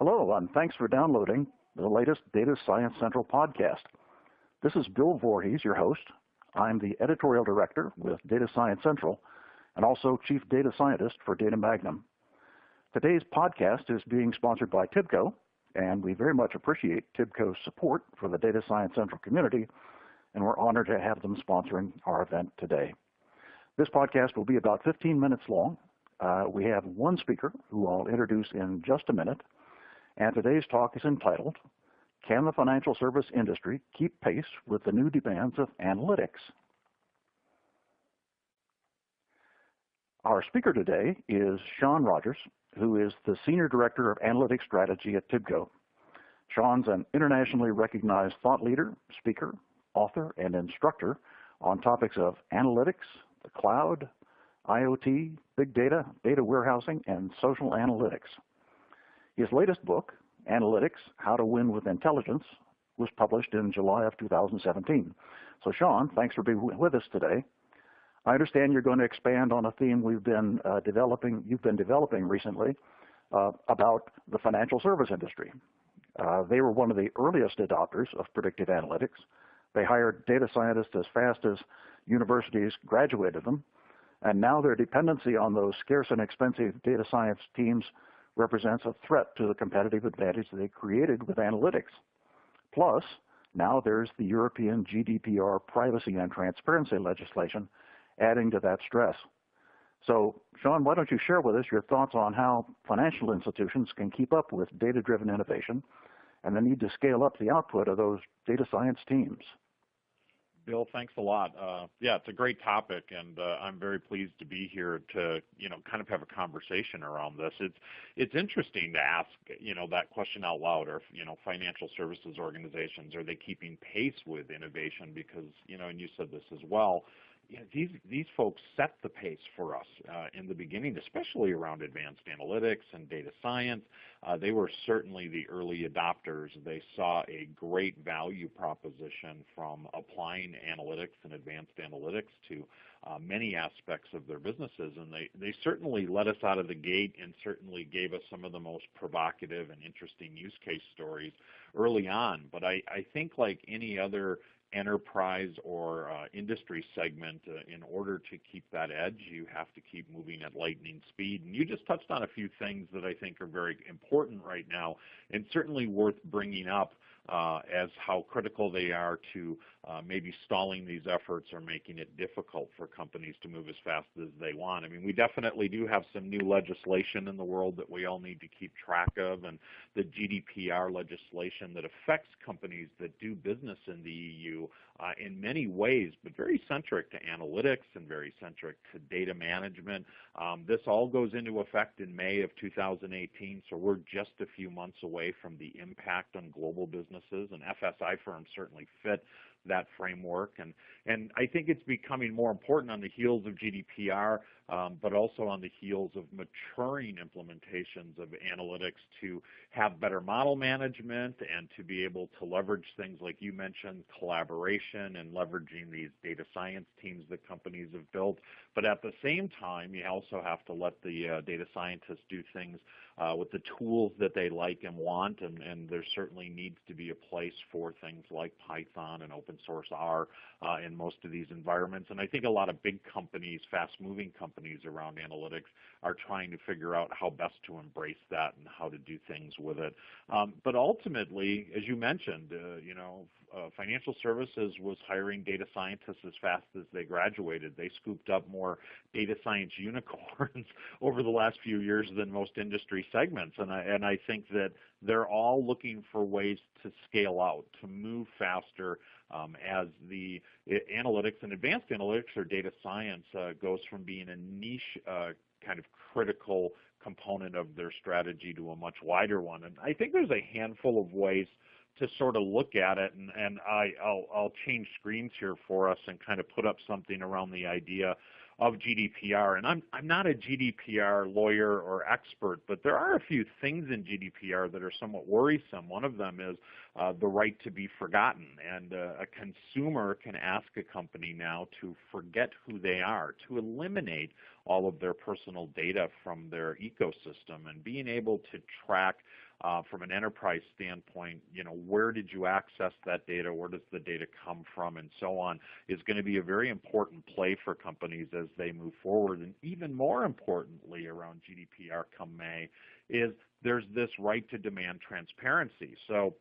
Hello, and thanks for downloading the latest Data Science Central podcast. This is Bill Voorhees, your host. I'm the editorial director with Data Science Central and also chief data scientist for Data Magnum. Today's podcast is being sponsored by TIBCO, and we very much appreciate TIBCO's support for the Data Science Central community, and we're honored to have them sponsoring our event today. This podcast will be about 15 minutes long. We have one speaker who I'll introduce in just a minute, and today's talk is entitled, Can the Financial Service Industry Keep Pace with the New Demands of Analytics? Our speaker today is Sean Rodgers, who is the Senior Director of Analytics Strategy at TIBCO. Sean's an internationally recognized thought leader, speaker, author, and instructor on topics of analytics, the cloud, IoT, big data, data warehousing, and social analytics. His latest book, Analytics, How to Win with Intelligence, was published in July of 2017. So Sean, thanks for being with us today. I understand you're going to expand on a theme you've been developing recently about the financial service industry. They were one of the earliest adopters of predictive analytics. They hired data scientists as fast as universities graduated them, and now their dependency on those scarce and expensive data science teams represents a threat to the competitive advantage they created with analytics. Plus, now there's the European GDPR privacy and transparency legislation adding to that stress. So, Sean, why don't you share with us your thoughts on how financial institutions can keep up with data-driven innovation and the need to scale up the output of those data science teams? Bill, thanks a lot. Yeah, it's a great topic, and I'm very pleased to be here to, kind of have a conversation around this. It's interesting to ask, that question out loud. Or, financial services organizations, are they keeping pace with innovation? Because, and you said this as well. These folks set the pace for us in the beginning, especially around advanced analytics and data science. They were certainly the early adopters. They saw a great value proposition from applying analytics and advanced analytics to many aspects of their businesses, and they certainly let us out of the gate and certainly gave us some of the most provocative and interesting use case stories early on. But I think like any other enterprise or industry segment, in order to keep that edge, you have to keep moving at lightning speed. And you just touched on a few things that I think are very important right now and certainly worth bringing up as how critical they are to maybe stalling these efforts or making it difficult for companies to move as fast as they want. I mean, we definitely do have some new legislation in the world that we all need to keep track of, and the GDPR legislation that affects companies that do business in the EU in many ways, but very centric to analytics and very centric to data management. This all goes into effect in May of 2018, so we're just a few months away from the impact on global businesses, and FSI firms certainly fit that framework. And I think it's becoming more important on the heels of GDPR, but also on the heels of maturing implementations of analytics to have better model management and to be able to leverage things like you mentioned, collaboration and leveraging these data science teams that companies have built. But at the same time, you also have to let the data scientists do things with the tools that they like and want, and there certainly needs to be a place for things like Python and open source R in most of these environments. And I think a lot of big companies, fast-moving companies around analytics are trying to figure out how best to embrace that and how to do things with it. But ultimately, as you mentioned, financial services was hiring data scientists as fast as they graduated. They scooped up more data science unicorns over the last few years than most industry segments. And I think that they're all looking for ways to scale out, to move faster as the analytics and advanced analytics or data science goes from being a niche kind of critical component of their strategy to a much wider one. And I think there's a handful of ways to sort of look at it, and I'll change screens here for us and kind of put up something around the idea of GDPR. And I'm not a GDPR lawyer or expert, but there are a few things in GDPR that are somewhat worrisome. One of them is the right to be forgotten, and a consumer can ask a company now to forget who they are, to eliminate all of their personal data from their ecosystem, and being able to track from an enterprise standpoint, where did you access that data, where does the data come from, and so on, is going to be a very important play for companies as they move forward. And even more importantly around GDPR come May is there's this right to demand transparency. So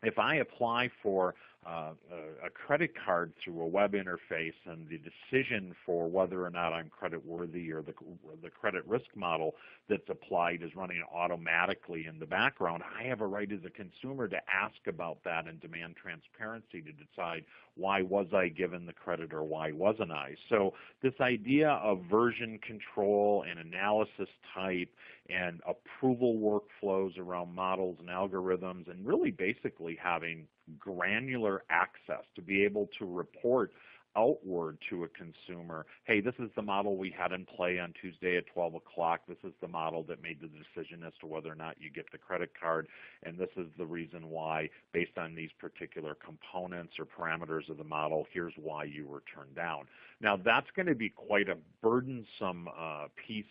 if I apply for a credit card through a web interface and the decision for whether or not I'm credit worthy or the credit risk model that's applied is running automatically in the background, I have a right as a consumer to ask about that and demand transparency to decide why was I given the credit or why wasn't I. So this idea of version control and analysis type and approval workflows around models and algorithms, and really basically having granular access to be able to report outward to a consumer, hey, this is the model we had in play on Tuesday at 12 o'clock. This is the model that made the decision as to whether or not you get the credit card, and this is the reason why, based on these particular components or parameters of the model, here's why you were turned down. Now, that's going to be quite a burdensome piece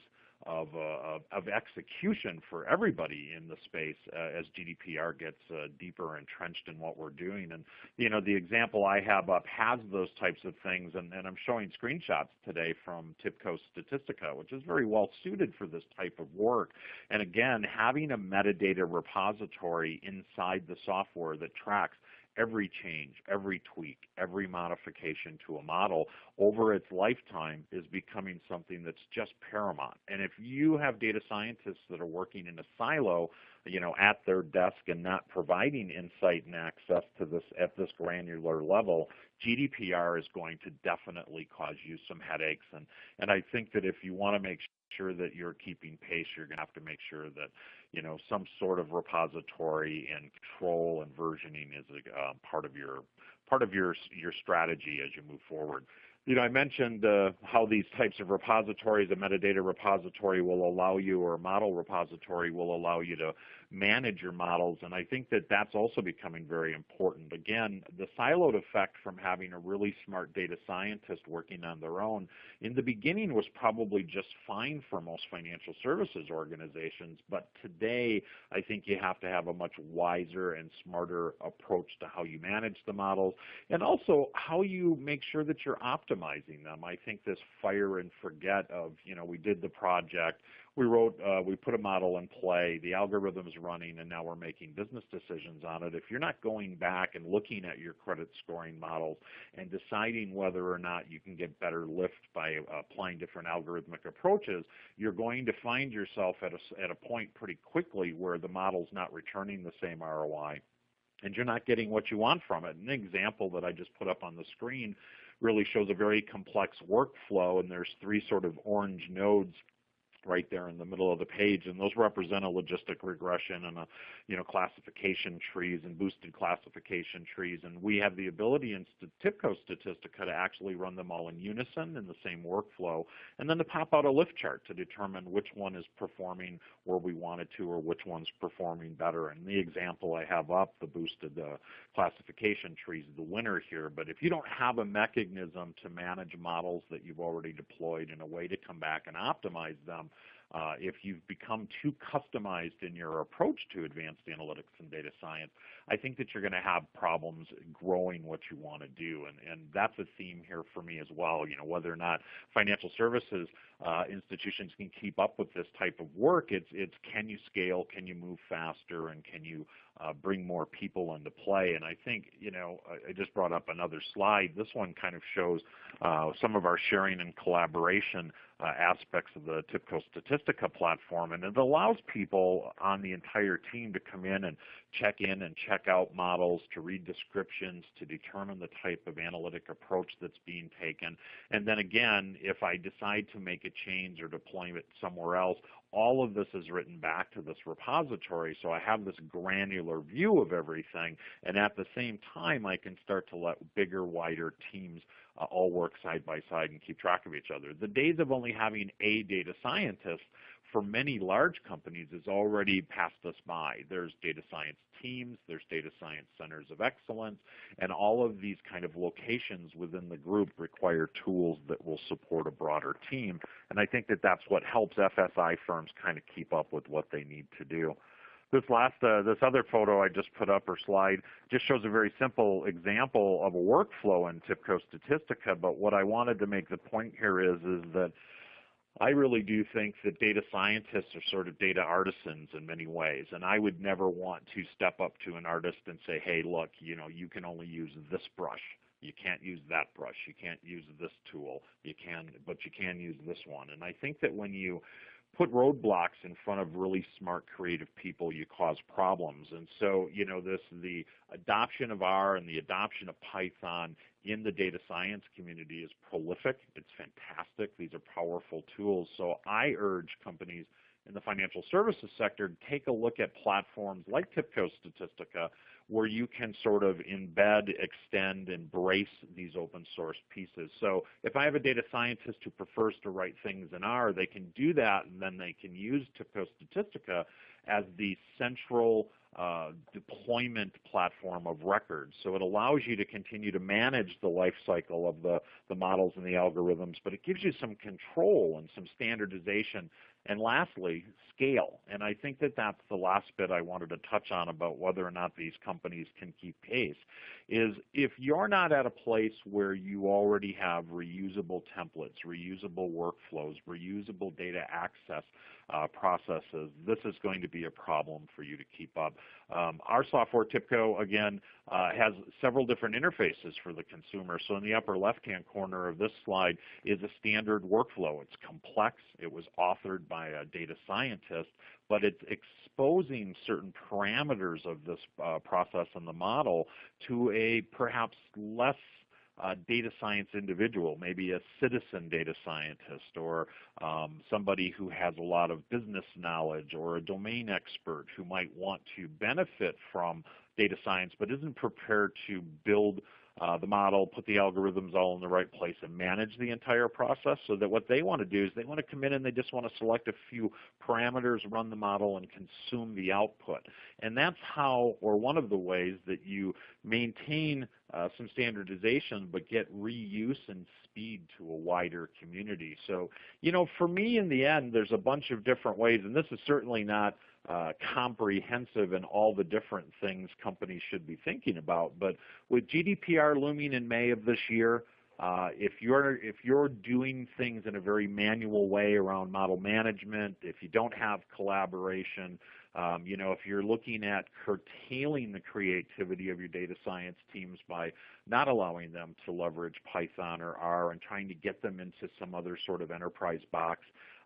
of execution for everybody in the space as GDPR gets deeper entrenched in what we're doing. And the example I have up has those types of things, and I'm showing screenshots today from TIBCO Statistica, which is very well suited for this type of work. And again, having a metadata repository inside the software that tracks every change, every tweak, every modification to a model over its lifetime is becoming something that's just paramount. And if you have data scientists that are working in a silo, at their desk and not providing insight and access to this at this granular level, GDPR is going to definitely cause you some headaches. And I think that if you want to make sure that you're keeping pace, you're going to have to make sure that some sort of repository and control and versioning is a part of your strategy as you move forward. I mentioned how these types of repositories, a metadata repository will allow you, or a model repository will allow you to manage your models, and I think that that's also becoming very important. Again, the siloed effect from having a really smart data scientist working on their own in the beginning was probably just fine for most financial services organizations, but today I think you have to have a much wiser and smarter approach to how you manage the models, and also how you make sure that you're optimizing them. I think this fire and forget of, we did the project, we put a model in play, the algorithm's running, and now we're making business decisions on it. If you're not going back and looking at your credit scoring models and deciding whether or not you can get better lift by applying different algorithmic approaches, you're going to find yourself at a point pretty quickly where the model's not returning the same ROI, and you're not getting what you want from it. An example that I just put up on the screen really shows a very complex workflow, and there's 3 sort of orange nodes right there in the middle of the page, and those represent a logistic regression and classification trees and boosted classification trees, and we have the ability in TIBCO Statistica to actually run them all in unison in the same workflow, and then to pop out a lift chart to determine which one is performing where we want it to or which one's performing better. And the example I have up, the boosted classification trees, is the winner here. But if you don't have a mechanism to manage models that you've already deployed in a way to come back and optimize them, if you've become too customized in your approach to advanced analytics and data science, I think that you're going to have problems growing what you want to do. And that's a theme here for me as well, whether or not financial services institutions can keep up with this type of work. It's can you scale, can you move faster, and can you bring more people into play? And I think, I just brought up another slide. This one kind of shows some of our sharing and collaboration aspects of the TIBCO Statistica platform, and it allows people on the entire team to come in and check out models, to read descriptions, to determine the type of analytic approach that's being taken. And then again, if I decide to make a change or deploy it somewhere else, all of this is written back to this repository, so I have this granular view of everything, and at the same time I can start to let bigger, wider teams all work side by side and keep track of each other. The days of only having a data scientist for many large companies is already passed us by. There's data science teams, there's data science centers of excellence, and all of these kind of locations within the group require tools that will support a broader team. And I think that that's what helps FSI firms kind of keep up with what they need to do. this other photo I just put up, or slide, just shows a very simple example of a workflow in TIBCO Statistica. But what I wanted to make the point here is that I really do think that data scientists are sort of data artisans in many ways, and I would never want to step up to an artist and say, hey, look, you can only use this brush. You can't use that brush. You can't use this tool. But you can use this one. And I think that when you put roadblocks in front of really smart, creative people, you cause problems. And so, the adoption of R and the adoption of Python in the data science community is prolific. It's fantastic. These are powerful tools. So I urge companies in the financial services sector to take a look at platforms like TIBCO Statistica, where you can sort of embed, extend, embrace these open source pieces. So if I have a data scientist who prefers to write things in R, they can do that, and then they can use TIBCO Statistica as the central deployment platform of records. So it allows you to continue to manage the life cycle of the models and the algorithms, but it gives you some control and some standardization. And lastly, scale. And I think that that's the last bit I wanted to touch on about whether or not these companies can keep pace, is if you're not at a place where you already have reusable templates, reusable workflows, reusable data access processes, this is going to be a problem for you to keep up. Our software, TIBCO, again, has several different interfaces for the consumer. So in the upper left-hand corner of this slide is a standard workflow. It's complex. It was authored by a data scientist, but it's exposing certain parameters of this process and the model to a perhaps less data science individual, maybe a citizen data scientist, or somebody who has a lot of business knowledge, or a domain expert who might want to benefit from data science but isn't prepared to build the model, put the algorithms all in the right place, and manage the entire process. So that what they want to do is they want to come in and they just want to select a few parameters, run the model, and consume the output. And that's how, or one of the ways that you maintain some standardization but get reuse and speed to a wider community. So, for me, in the end, there's a bunch of different ways, and this is certainly not comprehensive in all the different things companies should be thinking about. But with GDPR looming in May of this year, if you're doing things in a very manual way around model management, if you don't have collaboration, if you're looking at curtailing the creativity of your data science teams by not allowing them to leverage Python or R and trying to get them into some other sort of enterprise box,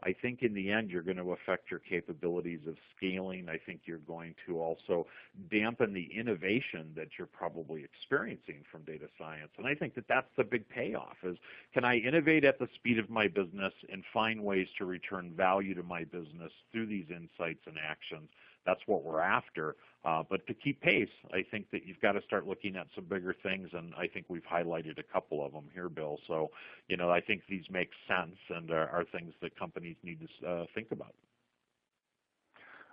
I think in the end you're going to affect your capabilities of scaling. I think you're going to also dampen the innovation that you're probably experiencing from data science. And I think that that's the big payoff, is can I innovate at the speed of my business and find ways to return value to my business through these insights and actions? That's what we're after. But to keep pace, I think that you've got to start looking at some bigger things, and I think we've highlighted a couple of them here, Bill. So, I think these make sense and are things that companies need to think about.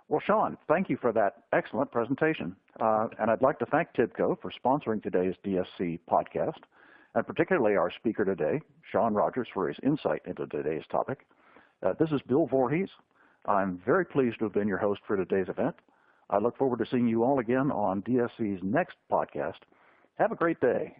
Well, Sean, thank you for that excellent presentation. And I'd like to thank TIBCO for sponsoring today's DSC podcast, and particularly our speaker today, Sean Rodgers, for his insight into today's topic. This is Bill Voorhees. I'm very pleased to have been your host for today's event. I look forward to seeing you all again on DSC's next podcast. Have a great day.